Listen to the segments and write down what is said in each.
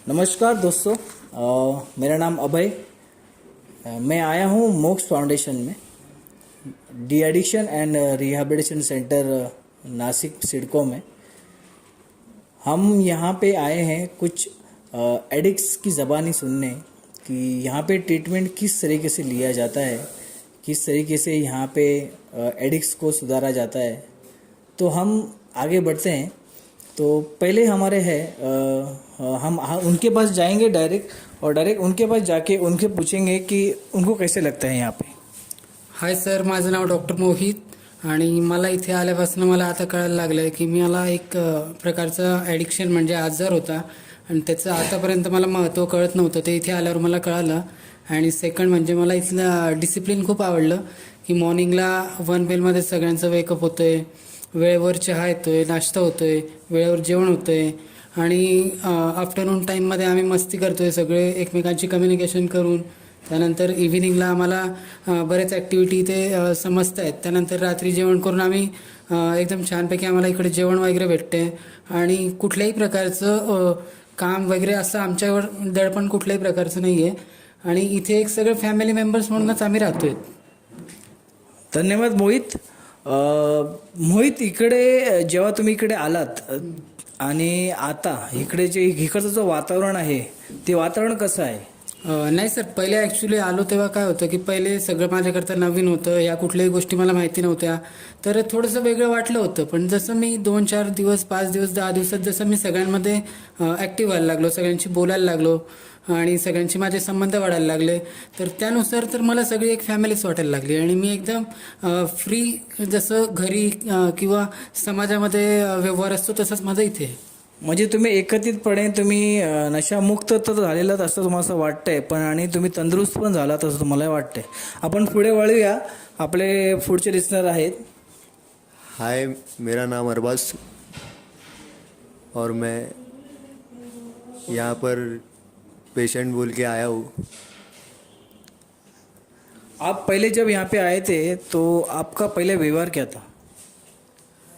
नमस्कार दोस्तों। मेरा नाम अभय। मैं आया हूँ मोक्ष फाउंडेशन में de addiction and rehabilitation centre Nashik CIDCO में। हम यहाँ पे आए हैं कुछ एडिक्ट्स की ज़बानी सुनने कि यहाँ पे ट्रीटमेंट किस तरीके से लिया जाता है, किस तरीके से यहाँ पे एडिक्ट्स को सुधारा जाता है। तो हम आगे बढ़ते हैं। तो पहले हमारे है हम उनके पास जाएंगे डायरेक्ट उनके पास जाके उनके पूछेंगे कि उनको कैसे लगता है यहाँ पे। हाय सर, माझं नाव डॉक्टर मोहित आणि मला इथे आल्यापासून मला आता कळायला लागलं आहे की मला एक प्रकारचं ॲडिक्शन म्हणजे आजार होता आणि त्याचं आतापर्यंत मला महत्त्व कळत नव्हतं. ते इथे आल्यावर मला कळालं. आणि सेकंड म्हणजे मला इथलं डिसिप्लिन खूप आवडलं की मॉर्निंगला वन बेलमध्ये सगळ्यांचं वेकअप होतं आहे, वेळेवर चहा येतो आहे, नाश्ता होतो आहे, वेळेवर जेवण होतं आहे आणि आफ्टरनून टाईममध्ये आम्ही मस्ती करतो आहे, सगळे एकमेकांची कम्युनिकेशन करून. त्यानंतर इव्हिनिंगला आम्हाला बरेच ॲक्टिव्हिटी ते समजत आहेत. त्यानंतर रात्री जेवण करून आम्ही एकदम छानपैकी आम्हाला इकडे जेवण वगैरे भेटते आणि कुठल्याही प्रकारचं काम वगैरे असं आमच्यावर दडपण कुठल्याही प्रकारचं नाही आहे. आणि इथे एक सगळं फॅमिली मेंबर्स म्हणूनच आम्ही राहतो आहे. धन्यवाद मोहित. मोहित, इकडे जेव्हा तुम्ही इकडे आलात आणि आता इकडचं जो वातावरण आहे ते वातावरण कसं आहे? नाही सर, पहिले ॲक्च्युली आलो तेव्हा काय होतं की पहिले सगळं माझ्याकरता नवीन होतं, या कुठल्याही गोष्टी मला माहिती नव्हत्या, तर थोडंसं वेगळं वाटलं होतं. पण जसं मी 2-4 दिवस, 5 दिवस, 10 दिवसात जसं मी सगळ्यांमध्ये ॲक्टिव्ह व्हायला लागलो, सगळ्यांशी बोलायला लागलो आणि सगळ्यांचे माझे संबंध वाढायला लागले, तर त्यानुसार तर मला सगळी एक फॅमिलीच वाटायला लागली आणि मी एकदम फ्री, जसं घरी किंवा समाजामध्ये व्यवहार असतो तसंच माझं इथे आहे. म्हणजे तुम्ही एकत्रितपणे तुम्ही नशामुक्त तर झालेलात असं तुम्हाला असं वाटतंय, पण आणि तुम्ही तंदुरुस्त पण झालात असं तुम्हाला वाटतंय. आपण पुढे वळूया. आपले पुढचे लिस्नर आहेत. हाय, मेरा नाम अरबाज और मैं यहाँ पर पेशेंट बोल के आया हूँ. आप पहले जब यहाँ पे आए थे तो आपका पहले व्यवहार क्या था?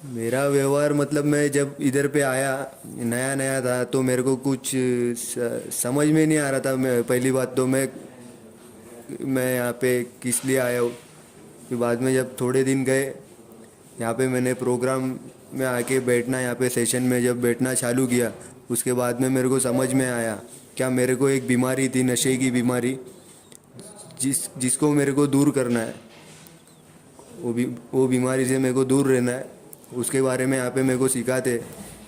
मेरा व्यवहार मतलब मैं जब इधर पे आया नया नया था तो मेरे को कुछ समझ में नहीं आ रहा था. मैं पहली बात तो मैं यहाँ पे किस लिए आया हूँ. फिर बाद में जब थोड़े दिन गए यहाँ पे मैंने प्रोग्राम में आके बैठना, यहाँ पे सेशन में जब बैठना चालू किया, उसके बाद में मेरे को समझ में आया क्या मेरे को एक बीमारी थी, नशे की बीमारी, जिसको मेरे को दूर करना है. वो बीमारी से मेरे को दूर रहना है. उसके बारे में यहाँ पे मेरे को सिखाते.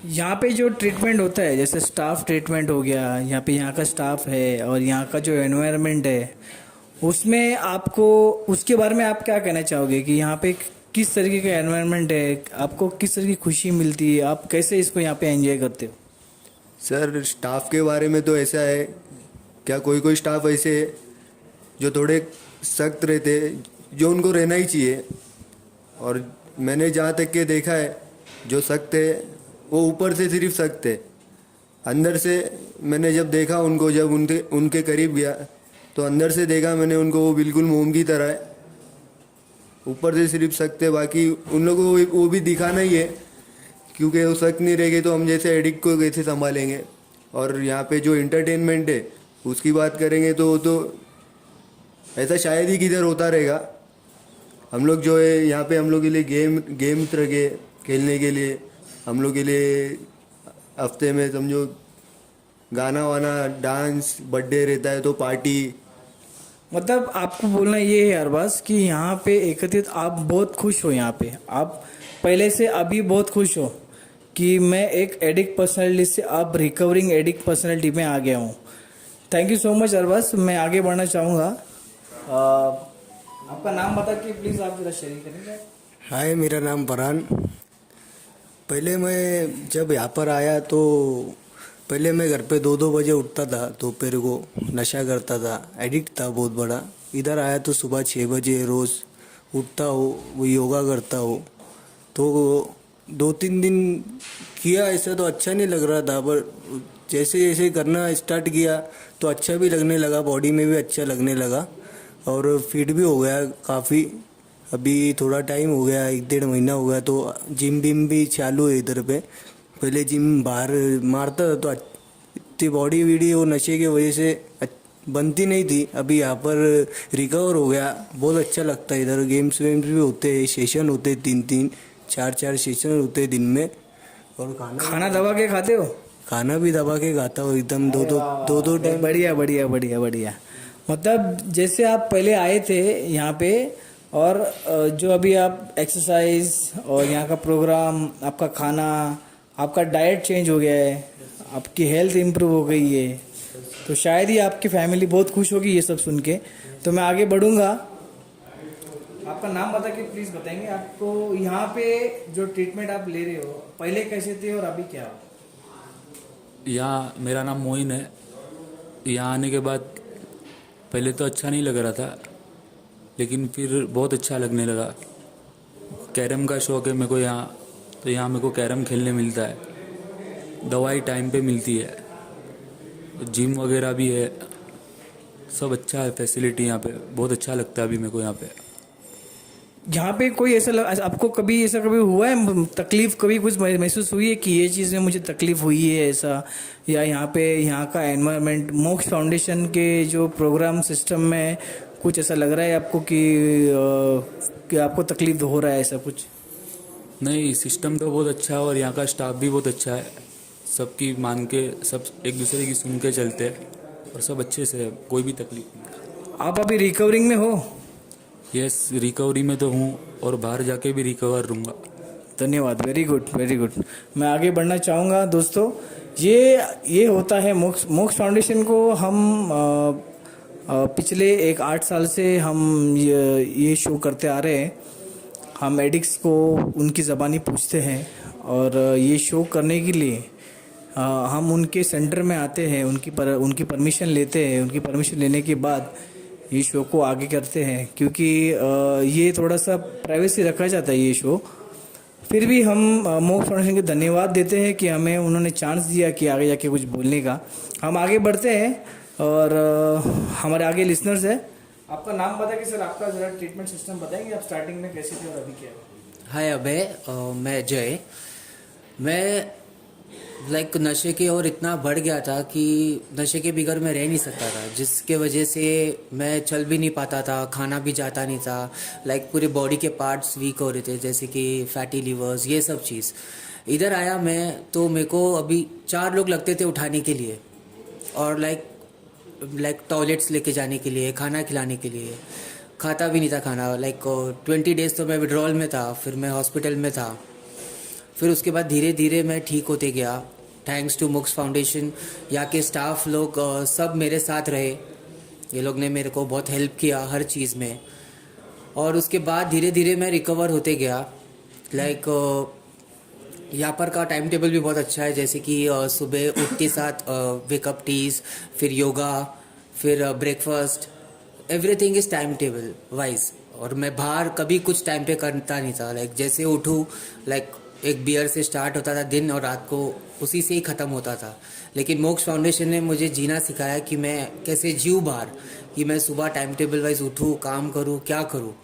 यहाँ पे जो ट्रीटमेंट होता है, जैसे स्टाफ ट्रीटमेंट हो गया, यहाँ का स्टाफ है और यहाँ का जो एनवायरनमेंट है, उसमें आपको उसके बारे में आप क्या कहना चाहोगे कि यहाँ पे किस तरीके का एनवायरनमेंट है, आपको किस तरह की खुशी मिलती है, आप कैसे इसको यहाँ पे एंजॉय करते हो? सर, स्टाफ के बारे में तो ऐसा है, क्या कोई स्टाफ ऐसे है जो थोड़े सख्त रहते, जो उनको रहना ही चाहिए. और मैंने जहाँ तक के देखा है, जो सख्त है वो ऊपर से सिर्फ सख्त है, अंदर से मैंने जब देखा उनको, जब उनके करीब गया तो अंदर से देखा मैंने उनको, वो बिल्कुल मोम की तरह है. ऊपर से सिर्फ सख्त है, बाकी उन लोगों को वो भी दिखाना ही है, क्योंकि वो सख्त नहीं रहेंगे तो हम जैसे एडिक्ट को कैसे संभालेंगे. और यहाँ पे जो इंटरटेनमेंट है उसकी बात करेंगे तो वो तो ऐसा शायद ही किधर होता रहेगा. हम लोग जो है यहाँ पे हम लोग के लिए गेम्स रखे खेलने के लिए. हम लोग के लिए हफ्ते में समझो गाना वाना, डांस, बर्थडे रहता है तो पार्टी. मतलब आपको बोलना ये है अरबाज कि यहाँ पे एकत्रित आप बहुत खुश हो. यहाँ पे आप पहले से अभी बहुत खुश हो कि मैं एक एडिक्ट पर्सनैलिटी से अब रिकवरिंग एडिक्ट पर्सनैलिटी में आ गया हूँ. Thank you so much Arbaz. मैं आगे बढ़ना चाहूँगा. आपका नाम बता के प्लीज़ आप जरा शेयर करेंगे. हाय, मेरा नाम फरहान. पहले मैं जब यहाँ पर आया तो पहले मैं घर पे 2-2 बजे उठता था, दोपहर को नशा करता था, एडिक्ट था बहुत बड़ा. इधर आया तो सुबह 6 बजे रोज़ उठता हो, वो योगा करता हो. तो 2-3 दिन किया ऐसा तो अच्छा नहीं लग रहा था, पर जैसे जैसे करना स्टार्ट किया तो अच्छा भी लगने लगा, बॉडी में भी अच्छा लगने लगा और फिट भी हो गया काफ़ी. अभी थोड़ा टाइम हो गया, 1-1.5 महीना हो गया, तो जिम भी चालू है इधर पे. पहले जिम बाहर मारता था तो उतनी बॉडी वीडी वो नशे की वजह से बनती नहीं थी। अभी यहाँ पर रिकवर हो गया, बहुत अच्छा लगता है। इधर गेम्स वेम्स भी होते हैं, सेशन होते हैं, 3-3 4-4 सेशन होते हैं दिन में। और खाना दबा के खाते हो? खाना भी दबा के खाता हूँ एकदम, दो टाइम। बढ़िया बढ़िया बढ़िया बढ़िया। मतलब जैसे आप पहले आए थे यहाँ पे, और जो अभी आप एक्सरसाइज और यहाँ का प्रोग्राम, आपका खाना, आपका डाइट चेंज हो गया है, आपकी हेल्थ इम्प्रूव हो गई है, तो शायद ही आपकी फैमिली बहुत खुश होगी ये सब सुन के। तो मैं आगे बढ़ूँगा। आपका नाम बता के प्लीज़ बताएंगे आपको यहाँ पे जो ट्रीटमेंट आप ले रहे हो, पहले कैसे थे और अभी क्या हो? यहाँ मेरा नाम मोइन है। यहाँ आने के बाद पहले तो अच्छा नहीं लग रहा था, लेकिन फिर बहुत अच्छा लगने लगा। कैरम का शौक है मेरे को यहाँ, तो यहाँ मेरे को कैरम खेलने मिलता है, दवाई टाइम पे मिलती है, जिम वगैरह भी है, सब अच्छा है, फैसिलिटी यहाँ पे बहुत अच्छा लगता है अभी मेरे को यहाँ पे। यहाँ पे कोई आपको कभी ऐसा कभी हुआ है, तकलीफ कभी कुछ महसूस हुई है कि ये चीज़ में मुझे तकलीफ हुई है ऐसा, या यहाँ पे यहाँ का एनवायरनमेंट, मोक्ष फाउंडेशन के जो प्रोग्राम सिस्टम में कुछ ऐसा लग रहा है आपको कि आपको तकलीफ हो रहा है ऐसा कुछ? नहीं, सिस्टम तो बहुत अच्छा है और यहाँ का स्टाफ भी बहुत अच्छा है। सबकी मान के, सब एक दूसरे की सुन के चलते हैं और सब अच्छे से है, कोई भी तकलीफ नहीं। आप अभी रिकवरिंग में हो? यस, रिकवरी में तो हूँ और बाहर जाके भी रिकवर रहूँगा। धन्यवाद, वेरी गुड वेरी गुड। मैं आगे बढ़ना चाहूँगा दोस्तों। ये होता है मोक्ष फाउंडेशन को हम पिछले 8 साल से हम ये शो करते आ रहे हैं। हम एडिक्ट्स को उनकी ज़बानी पूछते हैं, और ये शो करने के लिए हम उनके सेंटर में आते हैं, उनकी परमिशन लेते हैं। उनकी परमिशन लेने के बाद ये शो को आगे करते हैं, क्योंकि ये थोड़ा सा प्राइवेसी रखा जाता है ये शो। फिर भी हम मोक्ष फाउंडेशन के धन्यवाद देते हैं कि हमें उन्होंने चांस दिया कि आगे जाके कुछ बोलने का। हम आगे बढ़ते हैं, और हमारे आगे लिसनर्स है। आपका नाम बता के सर, आपका ज़रा ट्रीटमेंट सिस्टम बताएंगे, आप स्टार्टिंग में कैसे थे और अभी क्या है? हाय अभय, मैं जय। मैं नशे की ओर इतना बढ़ गया था कि नशे के बगैर मैं रह नहीं सकता था, जिसके वजह से मैं चल भी नहीं पाता था, खाना भी जाता नहीं था। पूरे बॉडी के पार्ट्स वीक हो रहे थे, जैसे कि फैटी लीवर्स, ये सब चीज़। इधर आया मैं तो मेरे को अभी 4 लोग लगते थे उठाने के लिए, और टॉयलेट्स लेके जाने के लिए, खाना खिलाने के लिए। खाता भी नहीं था खाना। 20 डेज तो मैं विड्रॉल में था, फिर मैं हॉस्पिटल में था। फिर उसके बाद धीरे धीरे मैं ठीक होते गया, थैंक्स टू मोक्ष फाउंडेशन। यहाँ के स्टाफ लोग सब मेरे साथ रहे, ये लोग ने मेरे को बहुत हेल्प किया हर चीज़ में। और उसके बाद धीरे धीरे मैं रिकवर होते गया। यहाँ पर का टाइम टेबल भी बहुत अच्छा है, जैसे कि सुबह उठते साथ वेकअप टीज, फिर योगा, फिर breakfast, everything is time table wise. और मैं बाहर कभी कुछ टाइम पे करता नहीं था। जैसे उठूँ, एक बियर से स्टार्ट होता था दिन, और रात को उसी से ही ख़त्म होता था। लेकिन मोक्ष फाउंडेशन ने मुझे जीना सिखाया कि मैं कैसे जीऊँ बाहर, कि मैं सुबह टाइम टेबल वाइज उठूँ, काम करूँ, क्या करूँ।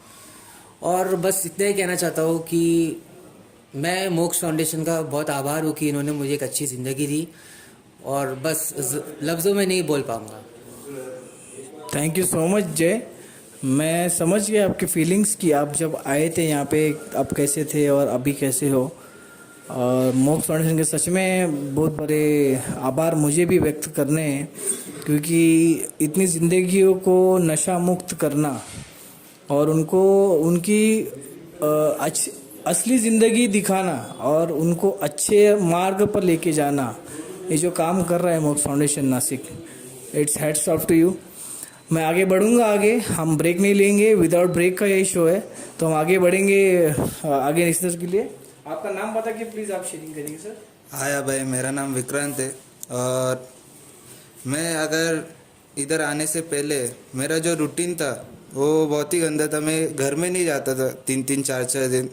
और बस इतना ही कहना चाहता हूँ कि मैं मोक्ष फाउंडेशन का बहुत आभार हूँ कि इन्होंने मुझे एक अच्छी ज़िंदगी दी, और बस लफ्ज़ों में नहीं बोल पाऊँगा। थैंक यू सो मच जय। मैं समझ गया आपकी फीलिंग्स कि आप जब आए थे यहाँ पे आप कैसे थे और अभी कैसे हो। और मोक्ष फाउंडेशन के सच में बहुत बड़े आभार मुझे भी व्यक्त करने हैं, क्योंकि इतनी ज़िंदगियों को नशा मुक्त करना और उनको उनकी असली ज़िंदगी दिखाना और उनको अच्छे मार्ग पर लेके जाना, ये जो काम कर रहा है Moksh Foundation Nashik, it's hats off to you. मैं आगे बढ़ूंगा। आगे हम ब्रेक नहीं लेंगे, विदाउट ब्रेक का यही शो है, तो हम आगे बढ़ेंगे आगे लिसनर्स के लिए। आपका नाम बता के प्लीज़ आप शेयरिंग करिए सर। हाय भाई, मेरा नाम विक्रांत है, और मैं अगर इधर आने से पहले मेरा जो रूटीन था वो बहुत ही गंदा था। मैं घर में नहीं जाता था 3-3 4-4 दिन,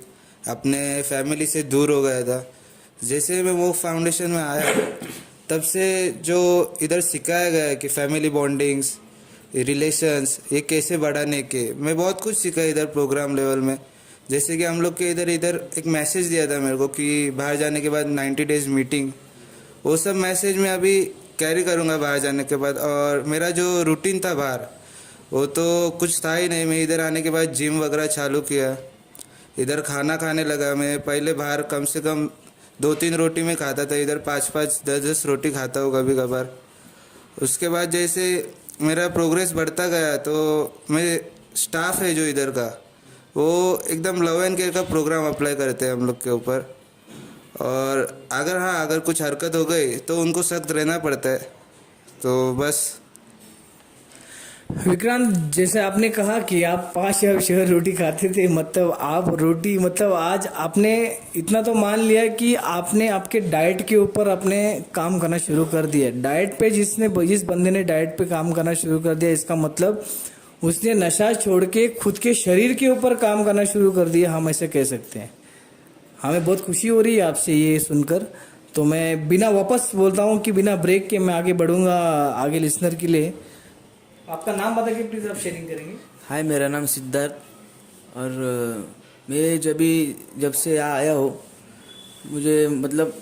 अपने फैमिली से दूर हो गया था। जैसे मैं वो फाउंडेशन में आया, तब से जो इधर सिखाया गया है कि फैमिली बॉन्डिंग्स, रिलेशंस ये कैसे बढ़ाने के, मैं बहुत कुछ सीखा इधर प्रोग्राम लेवल में। जैसे कि हम लोग के इधर एक मैसेज दिया था मेरे को कि बाहर जाने के बाद 90 डेज मीटिंग, वो सब मैसेज में अभी कैरी करूँगा बाहर जाने के बाद। और मेरा जो रूटीन था बाहर वो तो कुछ था ही नहीं। मैं इधर आने के बाद जिम वगैरह चालू किया, इधर खाना खाने लगा। मैं पहले बाहर कम से कम 2-3 रोटी में खाता था, इधर 5-5 10-10 रोटी खाता हूँ कभी कभार। उसके बाद जैसे मेरा प्रोग्रेस बढ़ता गया तो मैं स्टाफ है जो इधर का वो एकदम लव एंड केयर का प्रोग्राम अप्लाई करते हैं हम लोग के ऊपर। और अगर कुछ हरकत हो गई तो उनको सख्त रहना पड़ता है। तो बस विक्रांत, जैसे आपने कहा कि आप 5 या 6 रोटी खाते थे, मतलब आप रोटी, मतलब आज आपने इतना तो मान लिया कि आपने आपके डाइट के ऊपर अपने काम करना शुरू कर दिया। डाइट पे जिस बंदे ने डाइट पे काम करना शुरू कर दिया, इसका मतलब उसने नशा छोड़ के खुद के शरीर के ऊपर काम करना शुरू कर दिया, हम ऐसे कह सकते हैं। हमें बहुत खुशी हो रही है आपसे ये सुनकर। तो मैं बिना वापस बोलता हूँ कि बिना ब्रेक के मैं आगे बढ़ूंगा आगे लिसनर के लिए। आपका नाम बता के प्लीज़ आप शेयरिंग करेंगे। हाय, मेरा नाम सिद्धार्थ। और मैं जब से यहाँ आया हो, मुझे मतलब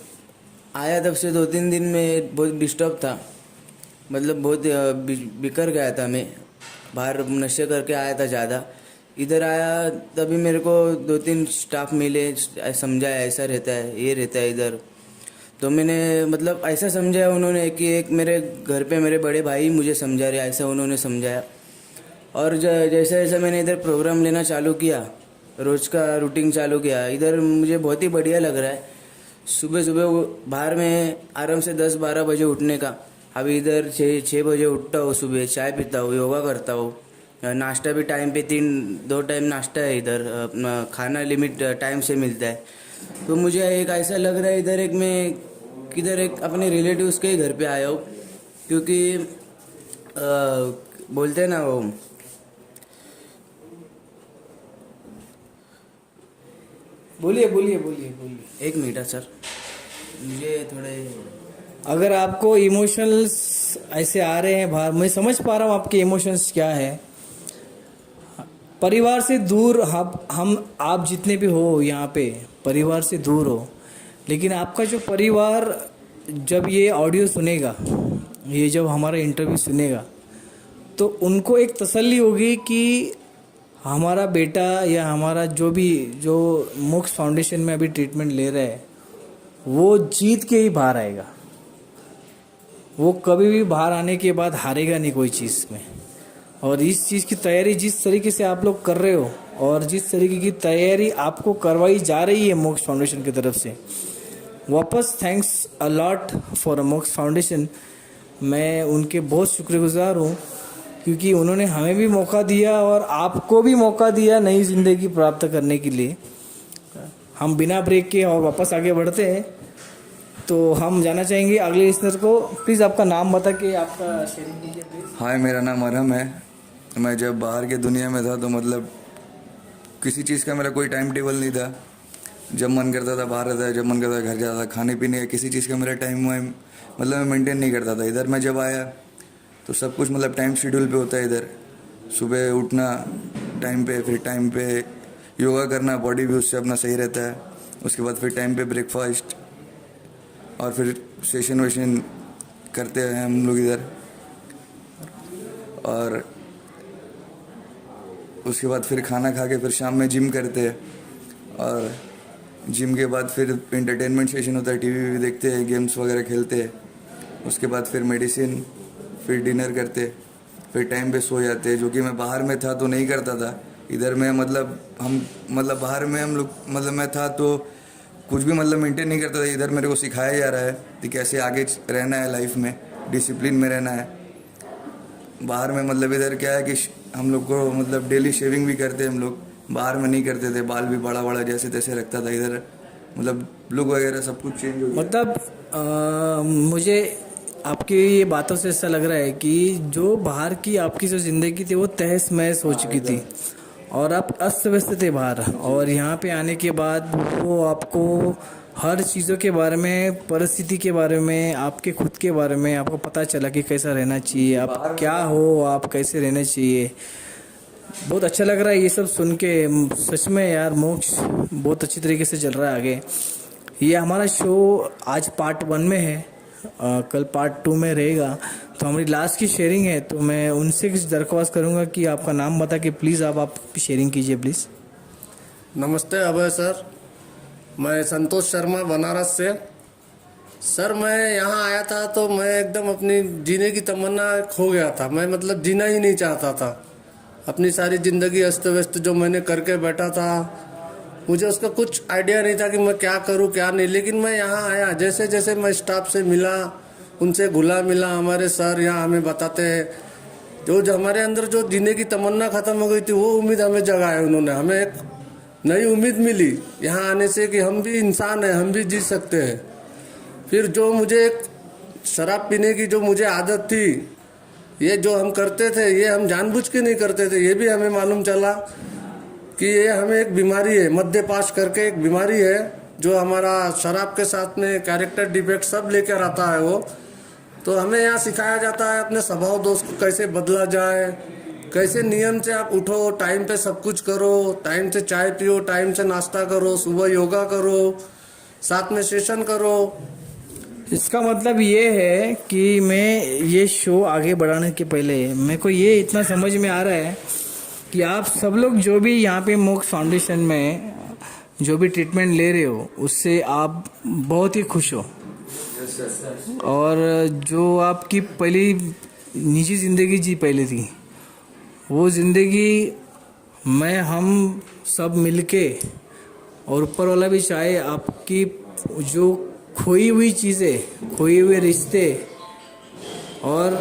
आया तब से 2-3 दिन में बहुत डिस्टर्ब था। मतलब बहुत बिखर गया था। मैं बाहर नशे करके आया था ज़्यादा। इधर आया तभी मेरे को 2-3 स्टाफ मिले, समझाया ऐसा रहता है, ये रहता है इधर। तो मैंने मतलब ऐसा समझाया उन्होंने कि एक मेरे घर पे मेरे बड़े भाई मुझे समझा रहे, ऐसा उन्होंने समझाया। और जैसे जैसे मैंने इधर प्रोग्राम लेना चालू किया, रोज़ का रूटीन चालू किया, इधर मुझे बहुत ही बढ़िया लग रहा है। सुबह सुबह बाहर में आराम से 10-12 बजे उठने का, अभी इधर 6 बजे उठता हूँ, सुबह चाय पीता हूँ, योगा करता हूँ। नाश्ता भी टाइम पे 2 टाइम नाश्ता है इधर, अपना खाना लिमिट टाइम से मिलता है। तो मुझे एक ऐसा लग रहा है इधर किधर एक अपने रिलेटिव्स के ही घर पे आया हूँ, क्योंकि बोलते हैं ना वो, बोलिए। एक मिनट सर, मुझे थोड़े अगर आपको इमोशंस ऐसे आ रहे हैं बाहर, मैं समझ पा रहा हूँ आपके इमोशंस क्या है। परिवार से दूर आप जितने भी हो यहाँ पे, परिवार से दूर हो, लेकिन आपका जो परिवार जब ये ऑडियो सुनेगा, ये जब हमारा इंटरव्यू सुनेगा, तो उनको एक तसल्ली होगी कि हमारा बेटा या हमारा जो मोक्ष फाउंडेशन में अभी ट्रीटमेंट ले रहा है, वो जीत के ही बाहर आएगा। वो कभी भी बाहर आने के बाद हारेगा नहीं कोई चीज़ में। और इस चीज़ की तैयारी जिस तरीके से आप लोग कर रहे हो और जिस तरीके की तैयारी आपको करवाई जा रही है मोक्ष फाउंडेशन की तरफ से, वापस थैंक्स अ लॉट फॉर मोक्ष फाउंडेशन। मैं उनके बहुत शुक्रगुजार हूँ, क्योंकि उन्होंने हमें भी मौका दिया और आपको भी मौका दिया नई ज़िंदगी प्राप्त करने के लिए। हम बिना ब्रेक के और वापस आगे बढ़ते हैं। तो हम जाना चाहेंगे अगले लिसनर को। प्लीज़ आपका नाम बता के आपका शेयरिंग कीजिए प्लीज़। हाय, मेरा नाम अरहम है। मैं जब बाहर के दुनिया में था तो मतलब किसी चीज़ का मेरा कोई टाइम टेबल नहीं था। जब मन करता था बाहर रहता था, जब मन करता था घर जाता था। खाने पीने का किसी चीज़ का मेरा टाइम मतलब मैं मेंटेन नहीं करता था। इधर मैं जब आया तो सब कुछ मतलब टाइम शेड्यूल पे होता है। इधर सुबह उठना टाइम पे, फिर टाइम पे योगा करना, बॉडी भी उससे अपना सही रहता है। उसके बाद फिर टाइम पे ब्रेकफास्ट और फिर सेशन वेशन करते हैं हम लोग इधर। और उसके बाद फिर खाना खा के फिर शाम में जिम करते हैं। और जिम के बाद फिर एंटरटेनमेंट सेशन होता है, टीवी भी देखते हैं, गेम्स वगैरह खेलते हैं। उसके बाद फिर मेडिसिन, फिर डिनर करते, फिर टाइम पे सो जाते हैं, जो कि मैं बाहर में था तो नहीं करता था। इधर में मतलब बाहर में हम लोग मतलब मैं था तो कुछ भी मतलब मेंटेन नहीं करता था। इधर मेरे को सिखाया जा रहा है कि कैसे आगे रहना है लाइफ में, डिसिप्लिन में रहना है। बाहर में मतलब इधर क्या है कि हम लोग को मतलब डेली शेविंग भी करते हैं हम लोग, बाहर में नहीं करते थे। बाल भी बड़ा बड़ा जैसे तैसे रखता था। इधर मतलब लुक वगैरह सब कुछ चेंज हो गया। मतलब मुझे आपकी ये बातों से ऐसा लग रहा है कि जो बाहर की आपकी जो ज़िंदगी थी वो तहस महस हो चुकी थी और आप अस्त व्यस्त थे बाहर। और यहाँ पे आने के बाद वो आपको हर चीज़ों के बारे में, परिस्थिति के बारे में, आपके खुद के बारे में आपको पता चला कि कैसा रहना चाहिए, आप क्या हो, आप कैसे रहना चाहिए। बहुत अच्छा लग रहा है ये सब सुन के। सच में यार, मोक्ष बहुत अच्छी तरीके से चल रहा है आगे। ये हमारा शो आज पार्ट 1 में है। कल पार्ट 2 में रहेगा। तो हमारी लास्ट की शेयरिंग है, तो मैं उनसे कुछ दरख्वास्त करूंगा कि आपका नाम बता के प्लीज़ आप शेयरिंग कीजिए प्लीज़। नमस्ते अभय सर, मैं संतोष शर्मा बनारस से। सर मैं यहाँ आया था तो मैं एकदम अपनी जीने की तमन्ना खो गया था। मैं मतलब जीना ही नहीं चाहता था। अपनी सारी ज़िंदगी अस्त व्यस्त जो मैंने करके बैठा था, मुझे उसका कुछ आइडिया नहीं था कि मैं क्या करूँ क्या नहीं। लेकिन मैं यहाँ आया, जैसे जैसे मैं स्टाफ से मिला, उनसे घुला मिला, हमारे सर यहाँ हमें बताते हैं जो हमारे अंदर जो जीने की तमन्ना ख़त्म हो गई थी, वो उम्मीद हमें जगाए उन्होंने। हमें एक नई उम्मीद मिली यहाँ आने से कि हम भी इंसान हैं, हम भी जी सकते हैं। फिर जो मुझे एक शराब पीने की जो मुझे आदत थी, ये जो हम करते थे, ये हम जानबूझ के नहीं करते थे। ये भी हमें मालूम चला कि ये हमें एक बीमारी है, मद्यपाश करके एक बीमारी है जो हमारा शराब के साथ में कैरेक्टर डिफेक्ट सब लेकर आता है वो। तो हमें यहाँ सिखाया जाता है अपने स्वभाव दोष को कैसे बदला जाए, कैसे नियम से आप उठो, टाइम पे सब कुछ करो, टाइम से चाय पियो, टाइम से नाश्ता करो, सुबह योगा करो, साथ में सेशन करो। इसका मतलब ये है कि मैं ये शो आगे बढ़ाने के पहले मेरे को ये इतना समझ में आ रहा है कि आप सब लोग जो भी यहाँ पे मोक्ष फाउंडेशन में जो भी ट्रीटमेंट ले रहे हो, उससे आप बहुत ही खुश हो। और जो आपकी पहली निजी ज़िंदगी जी पहले थी, वो ज़िंदगी में हम सब मिलके और ऊपर वाला भी चाहे आपकी जो खोई हुई चीज़ें, खोए हुए रिश्ते और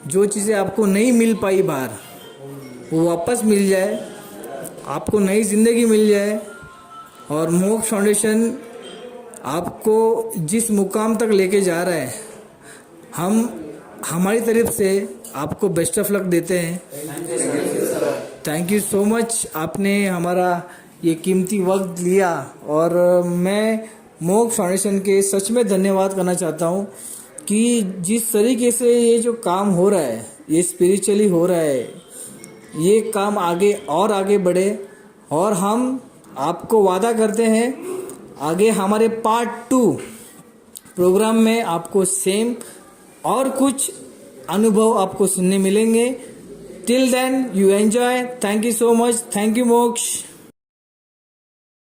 जो चीज़ें आपको नहीं मिल पाई बाहर, वो वापस मिल जाए, आपको नई ज़िंदगी मिल जाए। और मोक्ष फाउंडेशन आपको जिस मुकाम तक लेके जा रहा है, हम हमारी तरफ से आपको बेस्ट ऑफ लक देते हैं। थैंक यू सो मच, आपने हमारा ये कीमती वक्त लिया। और मैं मोक्ष फाउंडेशन के सच में धन्यवाद करना चाहता हूँ कि जिस तरीके से ये जो काम हो रहा है, ये स्पिरिचुअली हो रहा है, ये काम आगे और आगे बढ़े। और हम आपको वादा करते हैं आगे हमारे पार्ट 2 प्रोग्राम में आपको सेम और कुछ अनुभव आपको सुनने मिलेंगे। Till then you enjoy. Thank you so much. Thank you मोक्ष।